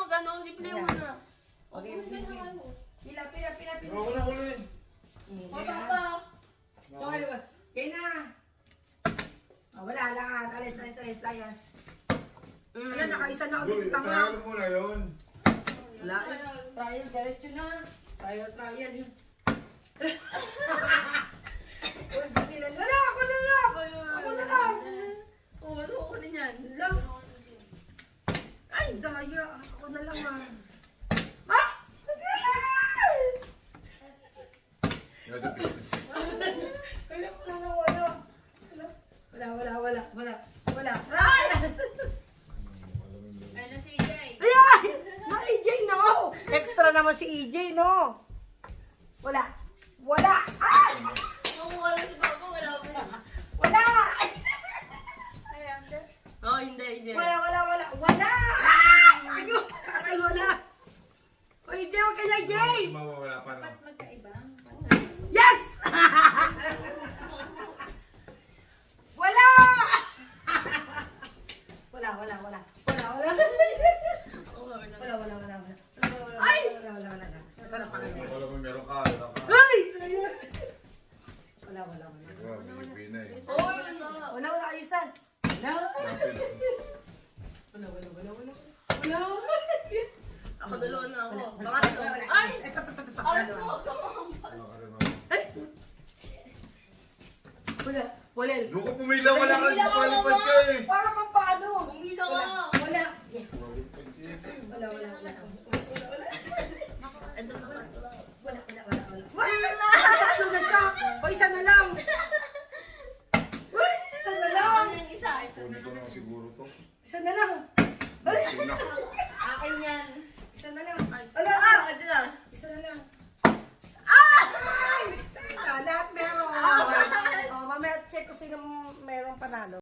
mag ano, i-play mo na. Okay, pila. Ako na huli. Papa. Okay na. Oh, wala lang. Alis. Layas. Wala, nakaisa na ulit Uy, sa tanga. trial mo na yun. Wala. Trial, diretso na. Trial. Uy, sila. Wala, ako na lang. Oo, gusto ko din yan. Lang. Ay, daya. Ako na lang ah. Ito, business. Wala. Ay! Ano si Jay? Ayan! Na EJ, no! Extra naman si EJ, no? Wala. Ay! Kung wala si Papa, wala ko na. Wala! Oo, hindi, Jay. Wala! Ayun! Aray, wala! O, EJ, wag ka na, EJ! Mawawala pa no? Yes! Wala! Wala. Ay! Wala. Wala mo meron ka. Ay! Sa'yo! Wala. Wow, may na eh. Oo, yun na. Wala, ayusan. Wala. Ako dalawa na ako. Baka ito. Ay! Alam ko, kamampas. Wala. Doon ko pumila, wala ka disqualified ka eh. Para pang paano? Bumila ka. Wala. Yes. Wala. Ito na. Wala. Ito na siya. O, isa na lang. Uy, isa na lang. Ano yung isa? Kunin ko na siguro to. Isa na lang. Ito na. Akin yan. Isa na lang. Ala, ito na. Isa na lang. Ay! Lahat meron. Mamaya check ko sino merong panalo.